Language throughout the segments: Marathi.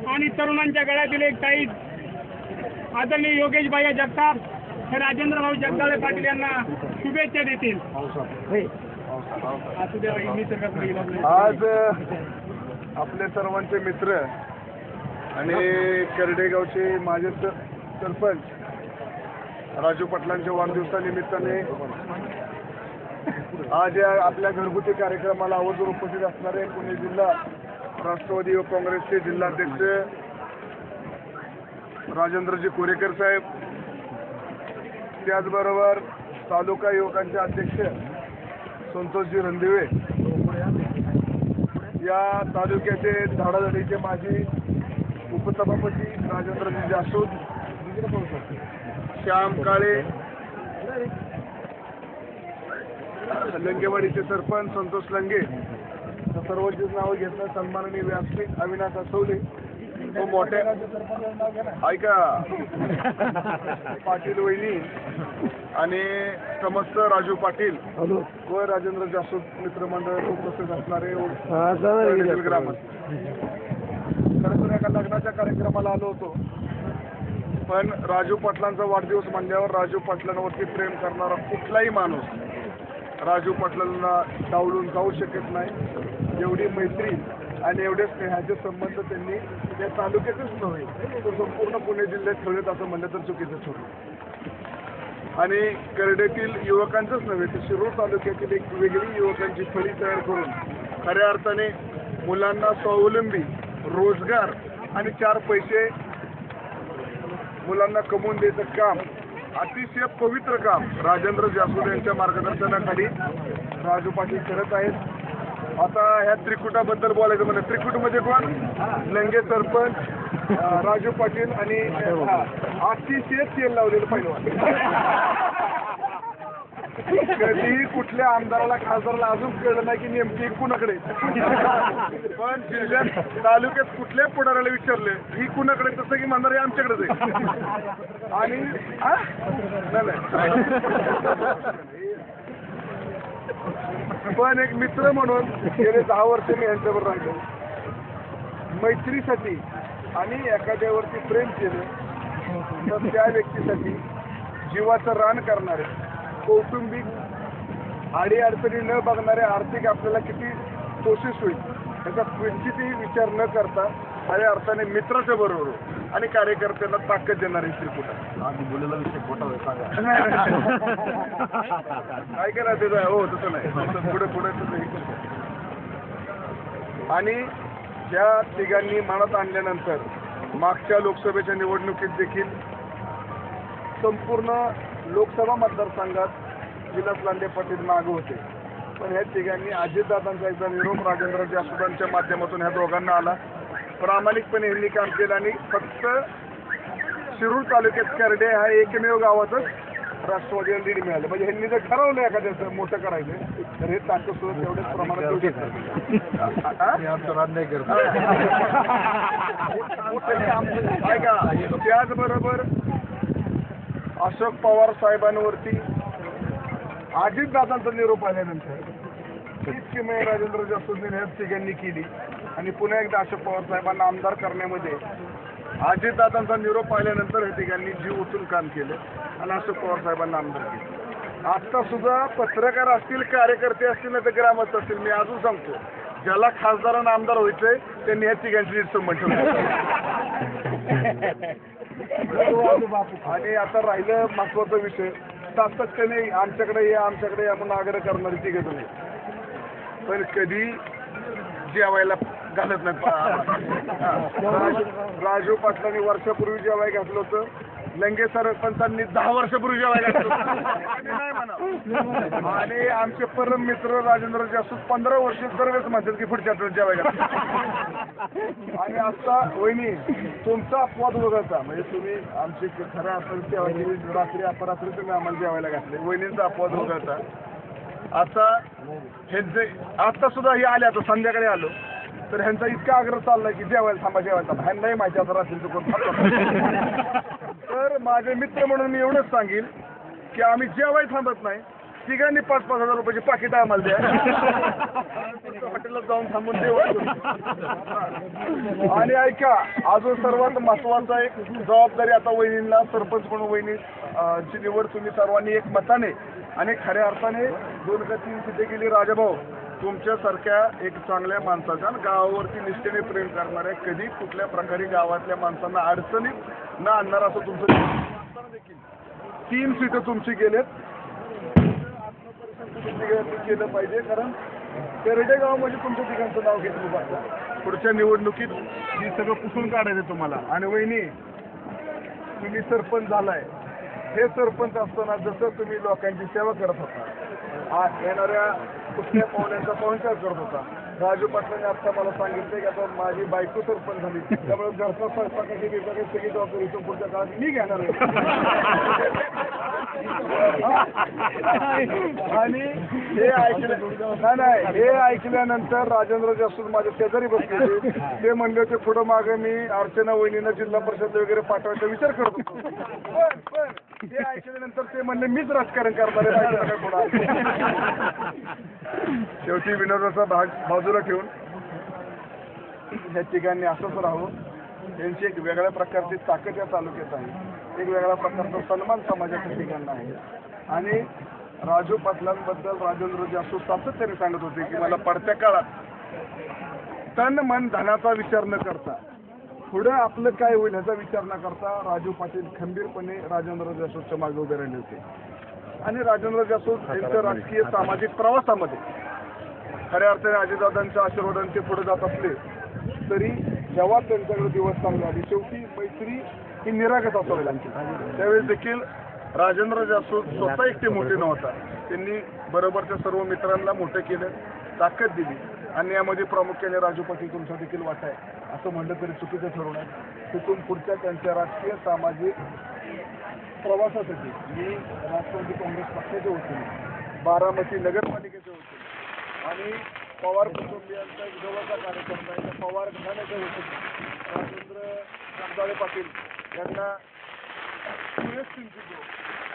आणि तरुणांच्या गळ्यातील एक ताईत आदरणीय योगेश भाई जगताप हे राजेंद्र भाऊ जगदाळे पाटील यांना शुभेच्छा देतील. आज आपले सर्वांचे मित्र आणि करडेगावचे माजी सरपंच राजू पाटलांच्या वाढदिवसानिमित्ताने आज या आपल्या घरगुती कार्यक्रमाला आवर्जून उपस्थित असणारे पुणे जिल्हा राष्ट्रवादी युवक काँग्रेसचे जिल्हाध्यक्ष राजेंद्रजी कोरेकर साहेब, त्याचबरोबर तालुका युवकांचे अध्यक्ष संतोषजी रणदिवे, या तालुक्याचे झाडाझडीचे माजी उपसभापती राजेंद्रजी जासूद, श्याम काळे, लंगेवाडीचे सरपंच संतोष लंगे, सर्वांची नावं घेतलं, सन्माननीय व्यासपीठ अविनाश असवले, तो मोठ्या ऐका पाटील वहिनी आणि समस्त राजू पाटील व राजेंद्र जासूद मित्रमंडळ उपस्थित असणारे ग्रामस्थ. खरं तर एका लग्नाच्या कार्यक्रमाला आलो होतो, पण राजू पाटलांचा वाढदिवस म्हणल्यावर राजू पाटलांवरती प्रेम करणारा कुठलाही माणूस राजू पाटलांना डावलून जाऊ शकत नाही. एवढी मैत्री आणि एवढे स्नेहाचे संबंध त्यांनी या तालुक्यातच नव्हे तर संपूर्ण पुणे जिल्ह्यात ठेवलेत असं म्हणलं तर चुकीचं ठरलं. आणि करडेतील युवकांचंच नव्हे तर शिरूर तालुक्यातील एक वेगळी युवकांची फळी तयार करून खऱ्या अर्थाने मुलांना स्वावलंबी रोजगार आणि 4 पैसे मुलांना कमवून द्यायचं काम, अतिशय पवित्र काम राजेंद्र जासूद यांच्या मार्गदर्शनाखाली राजू पाटील करत आहेत. आता ह्या त्रिकुटाबद्दल बोलायचं म्हणजे त्रिकुटमध्ये कोण? लंगे सरपंच, राजू पाटील आणि अतिशय तेल लावलेलं पहिलवान. कधीही कुठल्या आमदाराला खासदाराला अजून कळलं नाही की नेमकी कुणाकडे, पण जिल्ह्यात तालुक्यात कुठल्या पुढाऱ्याला विचारले ही कुणाकडे तसं की म्हणणार हे आमच्याकडेच आहे. आणि पण एक मित्र म्हणून गेले 10 वर्ष मी यांच्यावर राहिलो. मैत्रीसाठी आणि एखाद्यावरती प्रेम केलं तर त्या व्यक्तीसाठी जीवाचं रान करणारे, कौटुंबिक अडीअडचणी न बघणारे, आर्थिक आपल्याला किती कोशिश होईल याचा क्वचितही विचार न करता खऱ्या अर्थाने मित्राच्या बरोबर आणि कार्यकर्त्यांना ताकद देणारे त्रिकुटा. आम्ही बोलायला विषय खोटा सांगा काय करा ते हो तसं नाही, पुढे पुढे आणि ज्या तिघांनी मनात आणल्यानंतर मागच्या लोकसभेच्या निवडणुकीत देखील संपूर्ण लोकसभा मतदारसंघात विलास लांडे पाटील मागे होते, पण ह्या तिघांनी अजितदादांचा एकदा निरोप राजेंद्र जासूदांच्या माध्यमातून ह्या दोघांना आला. प्रामाणिकपणे यांनी काम केलं आणि फक्त शिरूर तालुक्यात करडे हा एकमेव गावातच राष्ट्रवादीला लीड मिळालं. म्हणजे ह्यांनी जर ठरवलं एखाद्याचं मोठं करायचं तर हे ताकद सुद्धा तेवढ्याच प्रमाणात देऊ शकतात. त्याचबरोबर अशोक पवार साहेबांवरती अजितदादांचा निरोप आल्यानंतर तीच किमया राजेंद्र जासूदने ह्या तिघांनी केली आणि पुन्हा एकदा अशोक पवार साहेबांना आमदार करण्यामध्ये अजितदादांचा निरोप आल्यानंतर हे तिघांनी जीव उचलून काम केलं आणि अशोक पवार साहेबांना आमदार केलं. आता सुद्धा पत्रकार असतील, कार्यकर्ते असतील ना तर ग्रामस्थ असतील, मी अजून सांगतो ज्याला खासदारांना आमदार व्हायचंय त्यांनी ह्या तिघांची संबंध आणि आता राहिलं महत्वाचा विषय, सातत्याने आमच्याकडे या म्हणून आग्रह करणारी तिघं नाही, पण कधी जेवायला घालत नाही. राजू पाटलांनी वर्षापूर्वी जेवाय घातलं होतं, लंगे सरपंचांनी 10 वर्षापूर्वी जेवाय घातलं नाही म्हणा. आणि आमचे परम मित्र राजेंद्र जासूद 15 वर्ष दरवेळेस म्हणतात की पुढच्या आठवड्यात जेवाय घातलं. आणि आता वहिनी तुमचा अपवाद वगळता म्हणजे तुम्ही आमची खऱ्या अर्थाने सेवा केली, रात्री अपरात्री तुम्ही आम्हाला जेवायला घातले, वहिनींचा अपवाद वगळता आता ह्यांचे आता सुद्धा हे आले, आता संध्याकाळी आलो तर ह्यांचा इतका आग्रह चाललाय की जेवायला थांबा ह्यांनाही माहिती आता रात्रीचं कोण खातो. तर माझे मित्र म्हणून मी एवढंच सांगेल की आम्ही जेवाय थांबत नाही, तिघांनी 5,000 रुपयाची पाकिट आम्हाला द्या हॉटेलला जाऊन थांबून आणि ऐका, अजून सर्वात महत्वाचा एक जबाबदारी आता वहिनींना, सरपंच म्हणून वहिनीची निवड तुम्ही सर्वांनी एक मताने आणि खऱ्या अर्थाने 2 का 3 सीटे गेली. राजाभाऊ, तुमच्यासारख्या एक चांगल्या माणसाच्या आणि गावावरती निष्ठेने प्रेम करणाऱ्या, कधी कुठल्या प्रकारे गावातल्या माणसांना अडचणीत न आणणार असं तुमचं देखील 3 सीटं तुमची गेलेत. केलं पाहिजे, कारण तेरडे गाव म्हणजे तुमच्या ठिकाणचं नाव घेतलं पाहिजे. पुढच्या निवडणुकीत ही सगळं पुसून काढायचं तुम्हाला. आणि वहिनी, तुम्ही सरपंच झालाय, हे सरपंच असताना जसं तुम्ही लोकांची सेवा करत होता, येणाऱ्या कुठल्या पाहुण्यांचा पाहुणचार करत होता, राजू पाटलांनी आता मला सांगितलं की आता माझी बायको सरपंच झाली, त्यामुळे घरचा स्वयंपाकाची सगळी जबाबदारी इथून पुढच्या काळात मी घेणार आहे. आणि हे नाही, हे ऐकल्यानंतर राजेंद्र जासूस माझ्या शेजारी बसले होते. ते म्हणले होते पुढं मागे मी अर्चना वहिनीनं जिल्हा परिषद वगैरे पाठवायचा विचार करत होतो. पण हे ऐकल्यानंतर ते म्हणले मीच राजकारण करणार आहे. शेवटी विनोदाचा भाग बाजूला ठेवून या ठिकाणी असंच राहून त्यांची एक वेगळ्या प्रकारची ताकद या तालुक्यात आहे, एक वेगळ्या प्रकारचा सन्मान समाजाच्या ठिकाणी आहे. आणि राजू पाटलांबद्दल राजेंद्र जासूस सातत्याने सांगत होते की मला पडत्या काळात तन मन धनाचा विचार न करता, पुढे आपलं काय होईल ह्याचा विचार न करता राजू पाटील खंबीरपणे राजेंद्र जासूसच्या मागे उभे राहिले होते. आणि राजेंद्र जासूस यांच्या राजकीय सामाजिक प्रवासामध्ये खऱ्या अर्थाने अजितदादांच्या आशीर्वादाने ते पुढे जात असले तरी जेव्हा त्यांच्याकडे दिवस चांगले आले, शेवटी मैत्री ही निरागस असावी लागते. त्यावेळेस देखील राजेंद्र जासूस स्वतः एकटे मोठे नव्हता, त्यांनी बरोबरच्या सर्व मित्रांना मोठे केलं, ताकद दिली. आणि यामध्ये प्रामुख्याने राजू पाटील तुमचा देखील वाटा आहे असं म्हणलं तरी चुकीचं ठरवणार. तिथून पुढच्या त्यांच्या राजकीय सामाजिक प्रवासासाठी मी राष्ट्रवादी काँग्रेस पक्षाचे वतीने, बारामती नगरपालिकेचे वतीने आणि पवार कुटुंबियांचा एक जवळचा कार्यकर्ता आहे पवार घराण्याच्या वतीने राजेंद्र जगदाळे पाटील यांना शुभेच्छा देतो.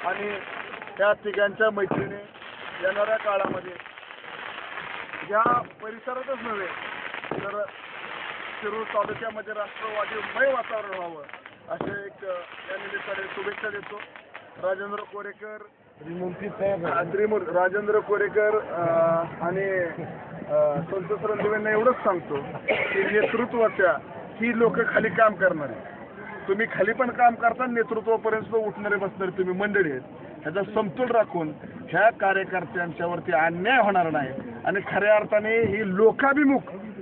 आणि त्या तिघांच्या मैत्रीने येणाऱ्या काळामध्ये या परिसरातच नव्हे तर शिरूर तालुक्यामध्ये राष्ट्रवादीमय वातावरण व्हावं असे एक या निमित्ताने शुभेच्छा देतो. राजेंद्र कोरेकर, राजेंद्र कोरेकर आणि संतोष रणदिवेंना एवढंच सांगतो की नेतृत्वाच्या ही लोक खाली काम करणारे, तुम्ही खाली पण काम करता, नेतृत्वापर्यंत उठणारे बसणारे तुम्ही मंडळी आहेत. ह्याचा समतोल राखून ह्या कार्यकर्त्यांच्यावरती अन्याय होणार नाही. आणि खऱ्या अर्थाने ही लोकाभिमुख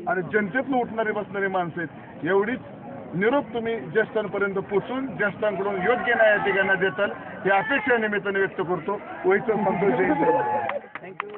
आणि जनतेतून उठणारे बसणारे माणसं आहेत. एवढीच निरोप तुम्ही ज्येष्ठांपर्यंत पोचून ज्येष्ठांकडून योग्य न्याय ठिकाणा देताल ही अपेक्षा निमित्ताने व्यक्त करतो. वहीचं संतोष जैन. थँक्यू.